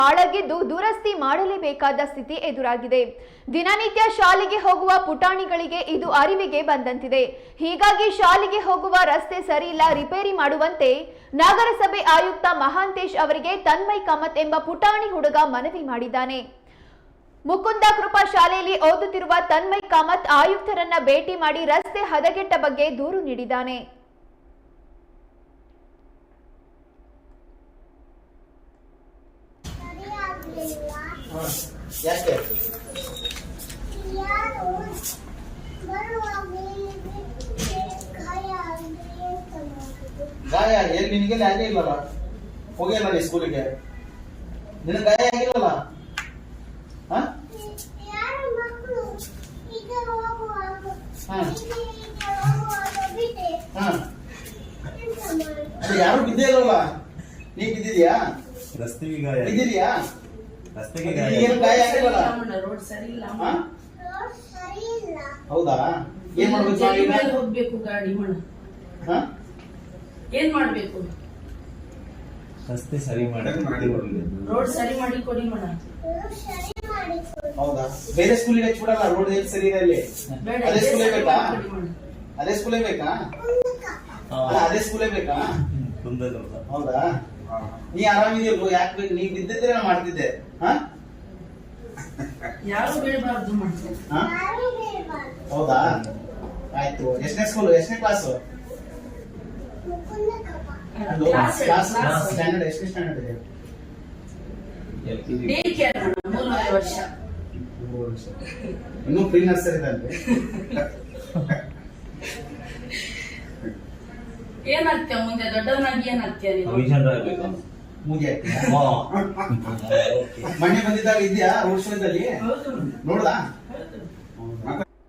ಹಾಳಾಗಿದ್ದು ದುರಸ್ತಿ ಮಾಡಲೇಬೇಕಾದ ಸ್ಥಿತಿ ಎದುರಾಗಿದೆ. ದಿನನಿತ್ಯ ಶಾಲೆಗೆ ಹೋಗುವ ಪುಟಾಣಿಗಳಿಗೆ ಇದು ಅರಿವಿಗೆ ಬಂದಂತಿದೆ. ಹೀಗಾಗಿ ಶಾಲೆಗೆ ಹೋಗುವ ರಸ್ತೆ ಸರಿಯಿಲ್ಲ, ರಿಪೇರಿ ಮಾಡುವಂತೆ ನಗರಸಭೆ ಆಯುಕ್ತ ಮಹಾಂತೇಶ್ ಅವರಿಗೆ ತನ್ಮಯ್ ಕಾಮತ್ ಎಂಬ ಪುಟಾಣಿ ಹುಡುಗ ಮನವಿ ಮಾಡಿದ್ದಾನೆ. ಮುಕುಂದ ಕೃಪಾ ಶಾಲೆಯಲ್ಲಿ ಓದುತ್ತಿರುವ ತನ್ಮಯ್ ಕಾಮತ್ ಆಯುಕ್ತರನ್ನ ಭೇಟಿ ಮಾಡಿ ರಸ್ತೆ ಹದಗೆಟ್ಟ ಬಗ್ಗೆ ದೂರು ನೀಡಿದ್ದಾನೆ. ಯಾಕೆ ಗಾಯ ಏನ್ ನಿನಗೆ ಹಾಗೆ ಇಲ್ಲಲ್ಲ, ಹೋಗಿಲ್ಲ ನೀ ಸ್ಕೂಲಿಗೆ, ನಿನಗೆ ಗಾಯ ಆಗಿಲ್ಲಲ್ಲ? ಯಾರು ಬಿದ್ದೇ ಇಲ್ಲಲ್ಲ, ನೀ ಬಿದ್ದಿದ್ಯಾ? ರಸ್ತೆಗೆ ಗಾಯ ಬಿದ್ದಿದ್ಯಾ? ರಸ್ತೆಗೆ ಗಾಯ ಆಗಿಲ್ಲಲ್ಲ? ರೋಡ್ ಸರಿ ಇಲ್ಲ. ಹೌದಾ? ಏನ್ ಮಾಡ್ಬೇಕು? ಹೋಗ್ಬೇಕು ಗಾಡಿ ಮಣ. ಏನ್ ಮಾಡ್ಬೇಕು? ರಸ್ತೆ ಸರಿ ಮಾಡಿ ರೋಡ್ ಸರಿ ಮಾಡಿ ಕೊಡಿ ಮಣ. ಹೌದಾ? ಬೇರೆ ಸ್ಕೂಲಿಗೆ ಹಚ್ಬಿಡಲ್ಲ, ರೋಡ್ ಹೇಗೆ ಸರಿ ಇದೆ ಅಲ್ಲಿ? ಅದೇ ಸ್ಕೂಲೇ ಬೇಕಾ? ಅದೇ ಸ್ಕೂಲೇ ಬೇಕಾ? ಅದೇ ಸ್ಕೂಲೇ ಬೇಕಾ? ಹೌದಾ? ನೀ ಆರಾಮಿದೆಯಲ್ಲ, ಯಾಕೆ ಬೇಕು? ನೀ ಬಿದ್ದಿದ್ರೆ ನಾನು ಮಾಡ್ತಿದ್ದೆ. ಯಾರು ಬೀಳಬಾರ್ದು ಮಾಡ್ತಾರೆ. ಹೌದಾ? ಆಯ್ತು. ಎಷ್ಟನೇ ಸ್ಕೂಲ್, ಎಷ್ಟನೇ ಕ್ಲಾಸ್? ಸ್ಟ್ಯಾಂಡರ್ಡ್, ಎಷ್ಟನೇ ಸ್ಟ್ಯಾಂಡರ್ಡ್ ಇದೆ? ಮೂರುವರೆ ವರ್ಷ. ಇನ್ನೂ ಪ್ರೀ ನರ್ಸರಿ ಇದೆ. ಏನಾಗ್ತೀಯ ಮುಂದೆ ದೊಡ್ಡವನಾಗಿ? ಏನಾಗ್ತೀಯ ನೀನು? ಮೂಗಿ ಆಗ್ತೀಯಾ? ಮೊನ್ನೆ ಬಂದಿದ್ದಾಗ ಇದ್ಯಾ ರೋಡ್ ಶೋದಲ್ಲಿ? ನೋಡ್ದಾ?